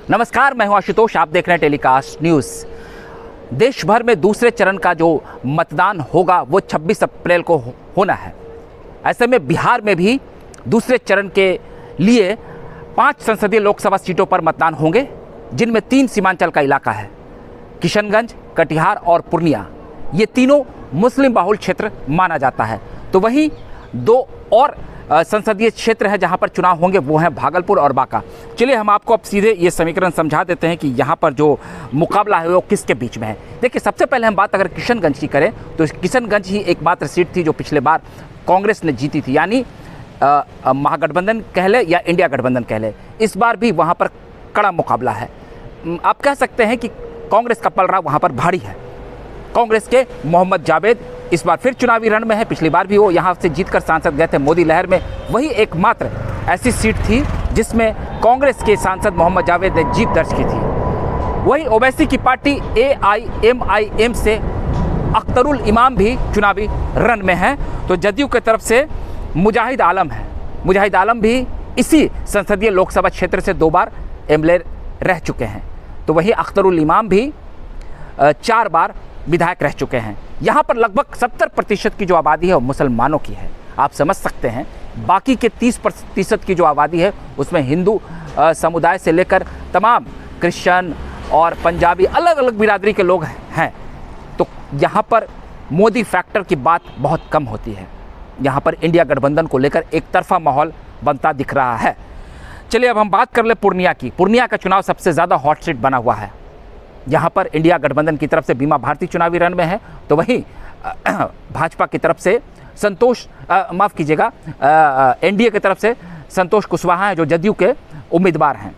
नमस्कार, मैं हूं आशुतोष। आप देख रहे हैं टेलीकास्ट न्यूज़। देश भर में दूसरे चरण का जो मतदान होगा वो 26 अप्रैल को होना है। ऐसे में बिहार में भी दूसरे चरण के लिए 5 संसदीय लोकसभा सीटों पर मतदान होंगे, जिनमें 3 सीमांचल का इलाका है। किशनगंज, कटिहार और पूर्णिया, ये तीनों मुस्लिम बाहुल क्षेत्र माना जाता है। तो वहीं 2 और संसदीय क्षेत्र है जहां पर चुनाव होंगे, वो हैं भागलपुर और बांका। चलिए हम आपको अब सीधे ये समीकरण समझा देते हैं कि यहाँ पर जो मुकाबला है वो किसके बीच में है। देखिए, सबसे पहले हम बात अगर किशनगंज की करें तो किशनगंज ही एकमात्र सीट थी जो पिछले बार कांग्रेस ने जीती थी, यानी महागठबंधन कह ले या इंडिया गठबंधन कह ले। इस बार भी वहाँ पर कड़ा मुकाबला है। आप कह सकते हैं कि कांग्रेस का पलड़ा वहाँ पर भारी है। कांग्रेस के मोहम्मद जावेद इस बार फिर चुनावी रण में है। पिछली बार भी वो यहाँ से जीतकर सांसद गए थे मोदी लहर में। वही एकमात्र ऐसी सीट थी जिसमें कांग्रेस के सांसद मोहम्मद जावेद ने जीत दर्ज की थी। वही ओवैसी की पार्टी AIMIM से अख्तरुल इमाम भी चुनावी रण में है। तो जदयू की तरफ से मुजाहिद आलम है। मुजाहिद आलम भी इसी संसदीय लोकसभा क्षेत्र से 2 बार MLA रह चुके हैं। तो वही अख्तरुल इमाम भी 4 बार विधायक रह चुके हैं। यहाँ पर लगभग 70% की जो आबादी है वो मुसलमानों की है। आप समझ सकते हैं, बाकी के 30% की जो आबादी है उसमें हिंदू समुदाय से लेकर तमाम क्रिश्चियन और पंजाबी अलग अलग बिरादरी के लोग हैं। तो यहाँ पर मोदी फैक्टर की बात बहुत कम होती है। यहाँ पर इंडिया गठबंधन को लेकर एक तरफा माहौल बनता दिख रहा है। चलिए अब हम बात कर ले पूर्णिया की। पूर्णिया का चुनाव सबसे ज़्यादा हॉट सीट बना हुआ है। यहाँ पर इंडिया गठबंधन की तरफ से बीमा भारती चुनावी रण में है। तो वहीं भाजपा की तरफ से एनडीए की तरफ से संतोष कुशवाहा हैं जो जदयू के उम्मीदवार हैं।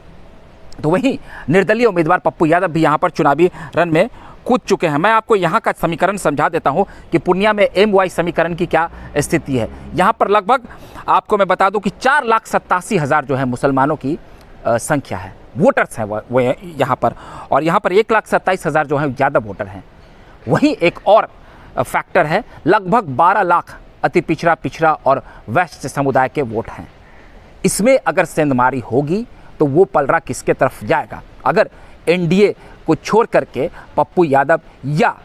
तो वहीं निर्दलीय उम्मीदवार पप्पू यादव भी यहाँ पर चुनावी रण में कूद चुके हैं। मैं आपको यहाँ का समीकरण समझा देता हूँ कि पूर्णिया में MY समीकरण की क्या स्थिति है। यहाँ पर लगभग आपको मैं बता दूँ कि 4,87,000 जो है मुसलमानों की संख्या है, वोटर्स हैं वो यहाँ पर। और यहाँ पर 1,27,000 जो हैं ज़्यादा वोटर हैं। वहीं एक और फैक्टर है, लगभग 12 लाख अति पिछड़ा और वेस्ट समुदाय के वोट हैं। इसमें अगर सेंधमारी होगी तो वो पलड़ा किसके तरफ जाएगा। अगर एनडीए को छोड़ करके पप्पू यादव या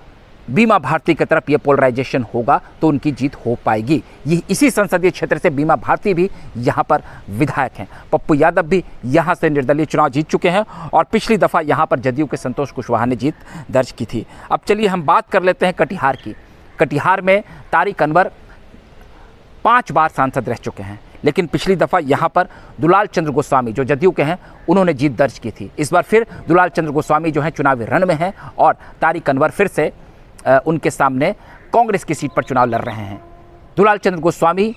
बीमा भारती की तरफ ये पोलराइजेशन होगा तो उनकी जीत हो पाएगी। ये इसी संसदीय क्षेत्र से बीमा भारती भी यहाँ पर विधायक हैं। पप्पू यादव भी यहाँ से निर्दलीय चुनाव जीत चुके हैं और पिछली दफ़ा यहाँ पर जदयू के संतोष कुशवाहा ने जीत दर्ज की थी। अब चलिए हम बात कर लेते हैं कटिहार की। कटिहार में तारिक अनवर 5 बार सांसद रह चुके हैं, लेकिन पिछली दफ़ा यहाँ पर दुलाल चंद्र गोस्वामी जो जदयू के हैं उन्होंने जीत दर्ज की थी। इस बार फिर दुलाल चंद्र गोस्वामी जो है चुनावी रण में हैं और तारिक अनवर फिर से उनके सामने कांग्रेस की सीट पर चुनाव लड़ रहे हैं। दुलाल चंद्र गोस्वामी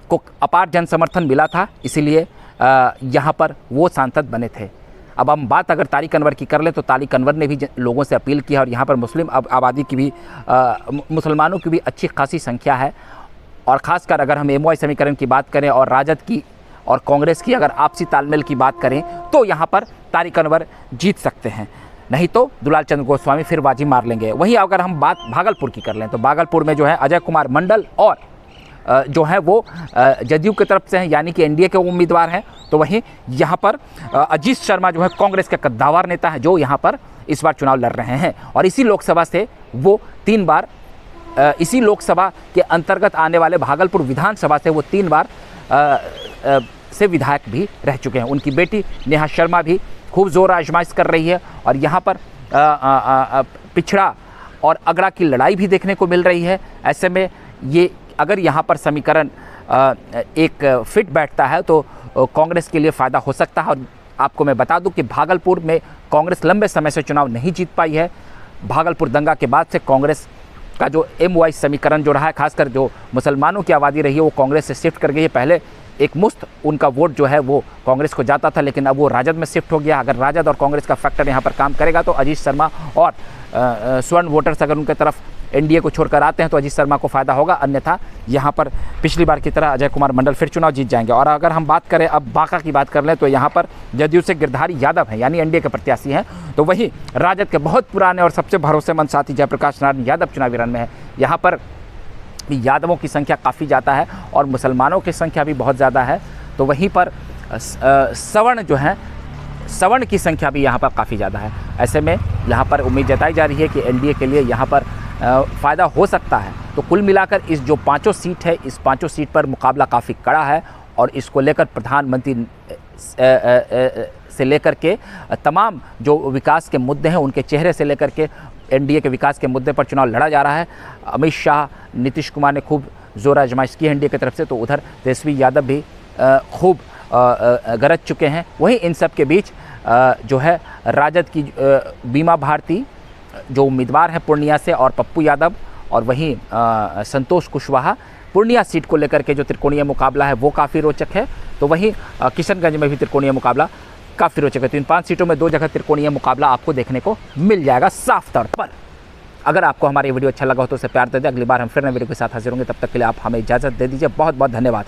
को अपार जन समर्थन मिला था, इसीलिए यहाँ पर वो सांसद बने थे। अब हम बात अगर तारिक अनवर की कर ले तो तारिक अनवर ने भी लोगों से अपील की है और यहाँ पर मुस्लिम आबादी की भी मुसलमानों की भी अच्छी खासी संख्या है। और ख़ासकर अगर हम MY समीकरण की बात करें और राजद की और कांग्रेस की अगर आपसी तालमेल की बात करें तो यहाँ पर तारिक अनवर जीत सकते हैं, नहीं तो दुलाल चंद्र गोस्वामी फिर बाजी मार लेंगे। वहीं अगर हम बात भागलपुर की कर लें तो भागलपुर में जो है अजय कुमार मंडल और जो है वो जदयू की तरफ से हैं, यानी कि एनडीए के उम्मीदवार हैं। तो वहीं यहाँ पर अजीत शर्मा जो है कांग्रेस के कद्दावर नेता हैं जो यहाँ पर इस बार चुनाव लड़ रहे हैं और इसी लोकसभा से वो 3 बार इसी लोकसभा के अंतर्गत आने वाले भागलपुर विधानसभा से वो 3 बार से विधायक भी रह चुके हैं। उनकी बेटी नेहा शर्मा भी खूब जोर आजमाइश कर रही है और यहाँ पर पिछड़ा और अगड़ा की लड़ाई भी देखने को मिल रही है। ऐसे में ये अगर यहाँ पर समीकरण एक फिट बैठता है तो कांग्रेस के लिए फ़ायदा हो सकता है। और आपको मैं बता दूं कि भागलपुर में कांग्रेस लंबे समय से चुनाव नहीं जीत पाई है। भागलपुर दंगा के बाद से कांग्रेस का जो MY समीकरण जो रहा है, खासकर जो मुसलमानों की आबादी रही है वो कांग्रेस से शिफ्ट कर गई है। पहले एक मुश्त उनका वोट जो है वो कांग्रेस को जाता था, लेकिन अब वो राजद में शिफ्ट हो गया। अगर राजद और कांग्रेस का फैक्टर यहाँ पर काम करेगा तो अजीत शर्मा और स्वर्ण वोटर्स अगर उनके तरफ एनडीए को छोड़कर आते हैं तो अजीत शर्मा को फ़ायदा होगा, अन्यथा यहाँ पर पिछली बार की तरह अजय कुमार मंडल फिर चुनाव जीत जाएंगे। और अगर हम बात करें अब बांका की बात कर लें तो यहाँ पर जदयू से गिरधारी यादव हैं, यानी एनडीए के प्रत्याशी हैं। तो वहीं राजद के बहुत पुराने और सबसे भरोसेमंद साथी जयप्रकाश नारायण यादव चुनावी रण में है। यहाँ पर यादवों की संख्या काफ़ी ज़्यादा है और मुसलमानों की संख्या भी बहुत ज़्यादा है। तो वहीं पर सवर्ण जो हैं सवर्ण की संख्या भी यहाँ पर काफ़ी ज़्यादा है। ऐसे में यहाँ पर उम्मीद जताई जा रही है कि एनडीए के लिए यहाँ पर फ़ायदा हो सकता है। तो कुल मिलाकर इस जो 5 सीट है, इस 5 सीट पर मुकाबला काफ़ी कड़ा है और इसको लेकर प्रधानमंत्री से लेकर के तमाम जो विकास के मुद्दे हैं उनके चेहरे से लेकर के एनडीए के विकास के मुद्दे पर चुनाव लड़ा जा रहा है। अमित शाह, नीतीश कुमार ने खूब जोर आजमाइश की है एनडीए की तरफ से, तो उधर तेजस्वी यादव भी खूब गरज चुके हैं। वहीं इन सब के बीच जो है राजद की बीमा भारती जो उम्मीदवार हैं पूर्णिया से, और पप्पू यादव, और वहीं संतोष कुशवाहा, पूर्णिया सीट को लेकर के जो त्रिकोणीय मुकाबला है वो काफ़ी रोचक है। तो वहीं किशनगंज में भी त्रिकोणीय मुकाबला काफ़ी रोचक है। तो इन 5 सीटों में 2 जगह त्रिकोणीय मुकाबला आपको देखने को मिल जाएगा साफ तौर पर। अगर आपको हमारा ये वीडियो अच्छा लगा हो तो उसे प्यार दे दें। अगली बार हम फिर नए वीडियो के साथ हाजिर होंगे, तब तक के लिए आप हमें इजाज़त दे दीजिए। बहुत बहुत धन्यवाद।